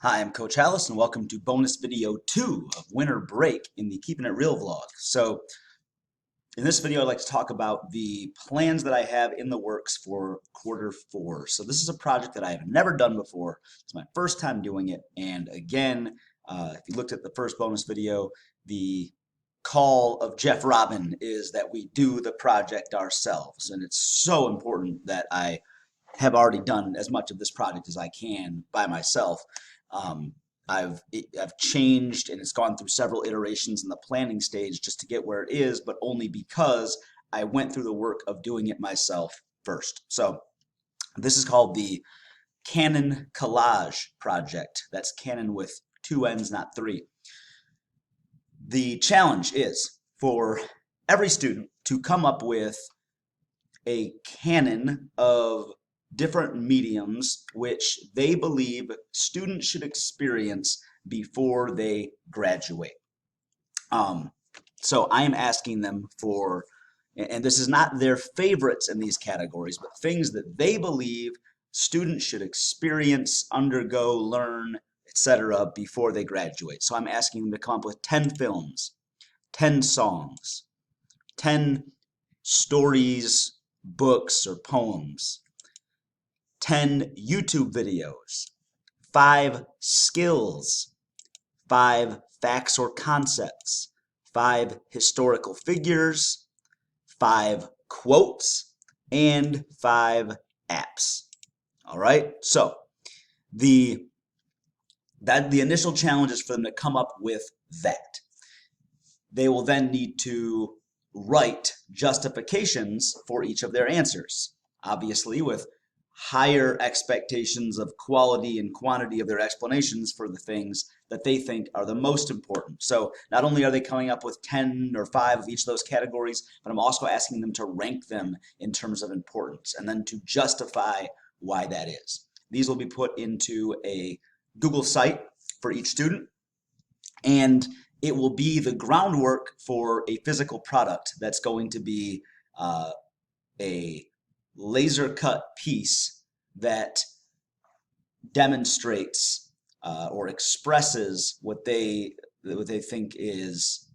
Hi, I'm Coach Hallis, and welcome to bonus video 2 of Winter Break in the Keeping It Real vlog. So, in this video, I'd like to talk about the plans that I have in the works for quarter 4. So, this is a project that I have never done before. It's my first time doing it, and again, if you looked at the first bonus video, the call of Jeff Robin is that we do the project ourselves, and it's so important that I have already done as much of this project as I can by myself. Um, I've changed and it's gone through several iterations in the planning stage just to get where it is, but only because I went through the work of doing it myself first. So this is called the Canon Collage project. That's Canon with 2 N's, not 3. The challenge is for every student to come up with a canon of different mediums which they believe students should experience before they graduate. So I am asking them for, and this is not their favorites in these categories, but things that they believe students should experience, undergo, learn, etc. before they graduate. So I'm asking them to come up with 10 films, 10 songs, 10 stories, books, or poems, 10 YouTube videos, 5 skills, 5 facts or concepts, 5 historical figures, 5 quotes, and 5 apps. All right, so the initial challenge is for them to come up with that. They will then need to write justifications for each of their answers, obviously with higher expectations of quality and quantity of their explanations for the things that they think are the most important. So not only are they coming up with 10 or 5 of each of those categories, but I'm also asking them to rank them in terms of importance and then to justify why that is. These will be put into a Google site for each student, and it will be the groundwork for a physical product that's going to be a laser cut piece that demonstrates or expresses what they think is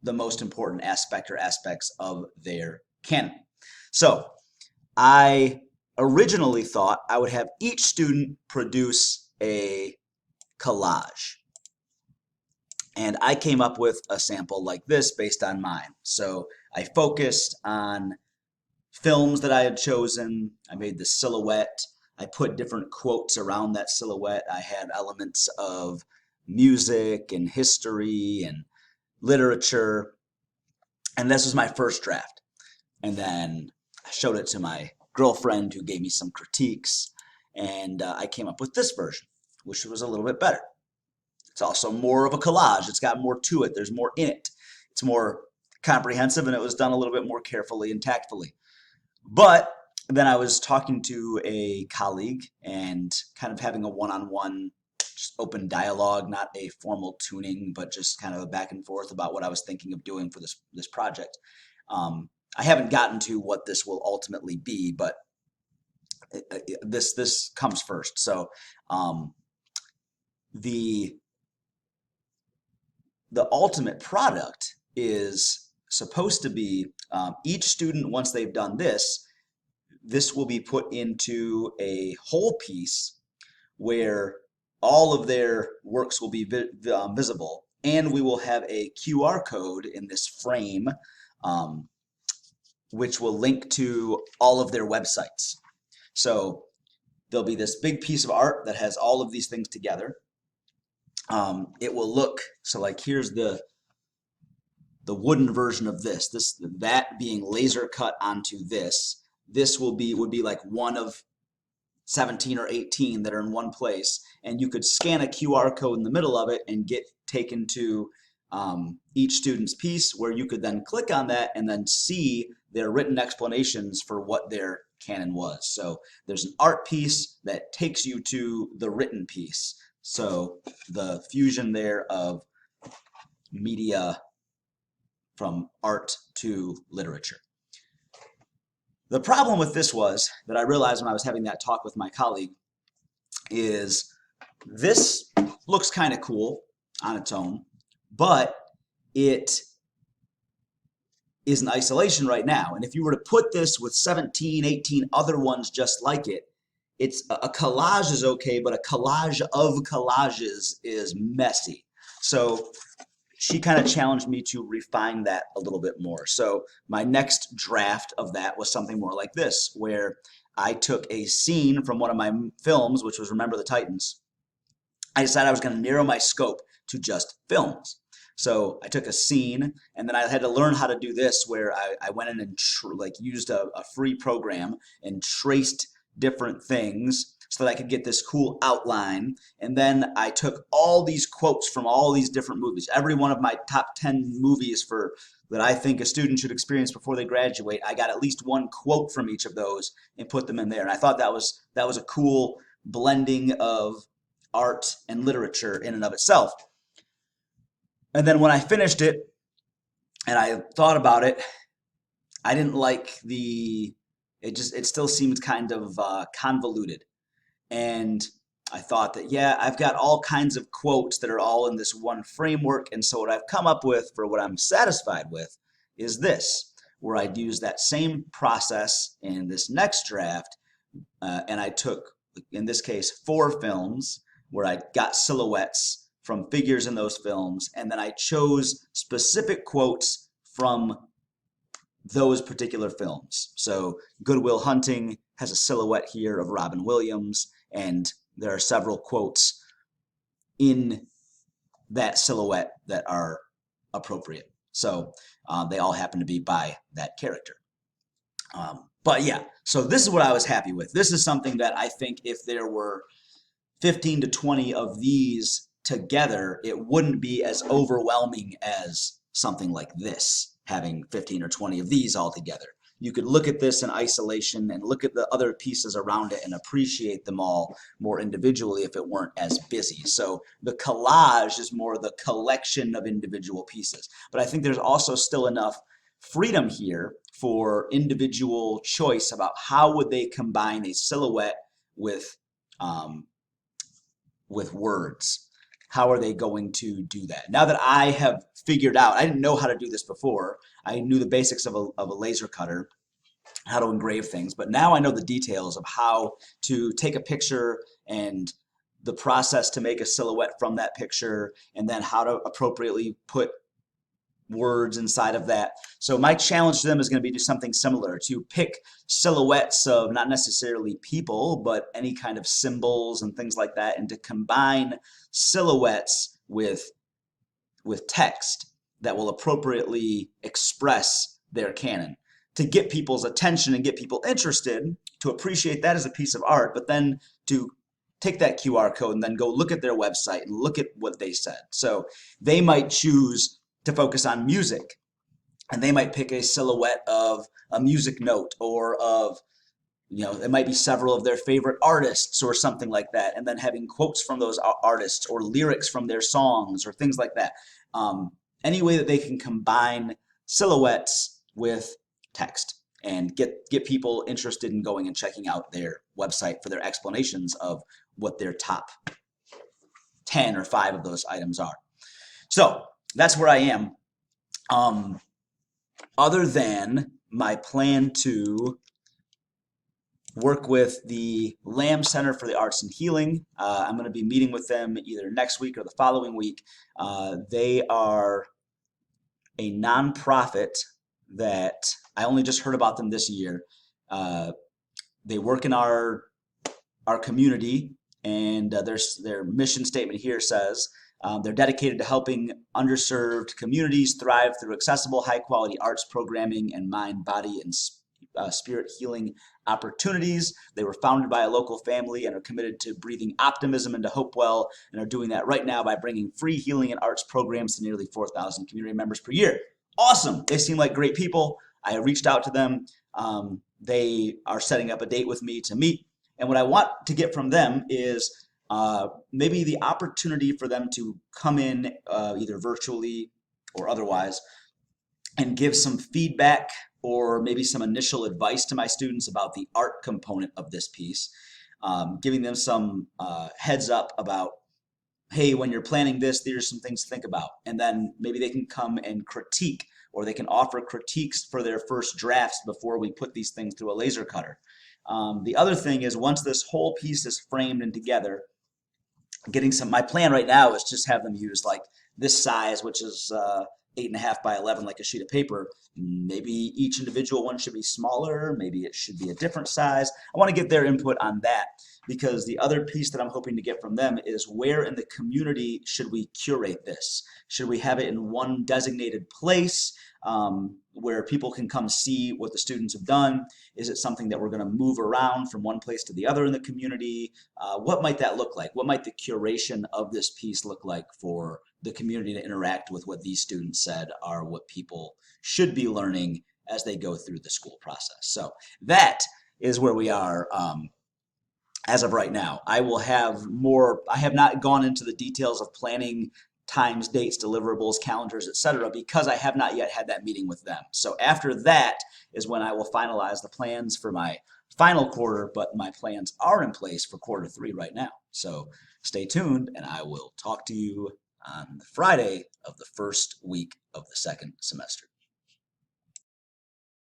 the most important aspect or aspects of their canon. So I originally thought I would have each student produce a collage. And I came up with a sample like this based on mine. So I focused on films that I had chosen. I made the silhouette. I put different quotes around that silhouette. I had elements of music and history and literature. And this was my first draft. And then I showed it to my girlfriend who gave me some critiques. And I came up with this version, which was a little bit better. It's also more of a collage. It's got more to it. There's more in it. It's more comprehensive, and it was done a little bit more carefully and tactfully. But then I was talking to a colleague and kind of having a one-on-one, just open dialogue, not a formal tuning, but just kind of a back and forth about what I was thinking of doing for this project. I haven't gotten to what this will ultimately be, but this comes first. So the ultimate product is supposed to be each student, once they've done this will be put into a whole piece where all of their works will be visible, and we will have a QR code in this frame which will link to all of their websites. So there'll be this big piece of art that has all of these things together. It will look, so like here's the wooden version of that being laser cut onto this. This would be like one of 17 or 18 that are in one place, and you could scan a QR code in the middle of it and get taken to each student's piece, where you could then click on that and then see their written explanations for what their canon was. So there's an art piece that takes you to the written piece. So the fusion there of media from art to literature. The problem with this was that I realized when I was having that talk with my colleague is this looks kind of cool on its own, but it is in isolation right now. And if you were to put this with 17, 18 other ones just like it, it's a collage is okay, but a collage of collages is messy. So she kind of challenged me to refine that a little bit more. So my next draft of that was something more like this, where I took a scene from one of my films, which was Remember the Titans. I decided I was going to narrow my scope to just films. So I took a scene, and then I had to learn how to do this, where I went in and used a free program and traced different things so that I could get this cool outline. And then I took all these quotes from all these different movies, every one of my top 10 movies for that I think a student should experience before they graduate. I got at least one quote from each of those and put them in there. And I thought that was a cool blending of art and literature in and of itself. And then when I finished it and I thought about it, I didn't like it still seemed kind of convoluted. And I thought that, yeah, I've got all kinds of quotes that are all in this one framework. And so what I've come up with for what I'm satisfied with is this, where I'd use that same process in this next draft. And I took, in this case, 4 films where I got silhouettes from figures in those films, and then I chose specific quotes from those particular films. So Good Will Hunting has a silhouette here of Robin Williams, and there are several quotes in that silhouette that are appropriate. So they all happen to be by that character. But yeah, so this is what I was happy with. This is something that I think if there were 15 to 20 of these together, it wouldn't be as overwhelming as something like this, having 15 or 20 of these all together. You could look at this in isolation and look at the other pieces around it and appreciate them all more individually if it weren't as busy. So the collage is more the collection of individual pieces. But I think there's also still enough freedom here for individual choice about how would they combine a silhouette with words. How are they going to do that? Now that I have figured out, I didn't know how to do this before. I knew the basics of a laser cutter, how to engrave things, but now I know the details of how to take a picture and the process to make a silhouette from that picture, and then how to appropriately put words inside of that. So my challenge to them is going to be to do something similar, to pick silhouettes of not necessarily people, but any kind of symbols and things like that, and to combine silhouettes with text that will appropriately express their canon, to get people's attention and get people interested, to appreciate that as a piece of art, but then to take that QR code and then go look at their website and look at what they said. So they might choose to focus on music, and they might pick a silhouette of a music note, or of, it might be several of their favorite artists or something like that, and then having quotes from those artists or lyrics from their songs or things like that. Any way that they can combine silhouettes with text and get people interested in going and checking out their website for their explanations of what their top 10 or 5 of those items are. So that's where I am. Other than my plan to work with the Lamb Center for the Arts and Healing, I'm going to be meeting with them either next week or the following week. They are a nonprofit that I only just heard about them this year. They work in our community, and their mission statement here says, they're dedicated to helping underserved communities thrive through accessible, high-quality arts programming and mind, body, and spirit healing opportunities. They were founded by a local family and are committed to breathing optimism into Hopewell, and are doing that right now by bringing free healing and arts programs to nearly 4,000 community members per year. Awesome! They seem like great people. I reached out to them. They are setting up a date with me to meet, and what I want to get from them is maybe the opportunity for them to come in either virtually or otherwise and give some feedback or maybe some initial advice to my students about the art component of this piece, giving them some heads up about hey, when you're planning this, there's some things to think about. And then maybe they can come and critique, or they can offer critiques for their first drafts before we put these things through a laser cutter. The other thing is, once this whole piece is framed and together, my plan right now is just have them use like this size, which is 8.5 by 11, like a sheet of paper. Maybe each individual one should be smaller. Maybe it should be a different size. I want to get their input on that, because the other piece that I'm hoping to get from them is, where in the community should we curate this? Should we have it in one designated place where people can come see what the students have done? Is it something that we're going to move around from one place to the other in the community? What might that look like? What might the curation of this piece look like for the community to interact with what these students said are what people should be learning as they go through the school process? So that is where we are as of right now. I will have more. I have not gone into the details of planning times, dates, deliverables, calendars, etc., because I have not yet had that meeting with them. So after that is when I will finalize the plans for my final quarter, but my plans are in place for quarter 3 right now. So stay tuned, and I will talk to you on the Friday of the first week of the second semester.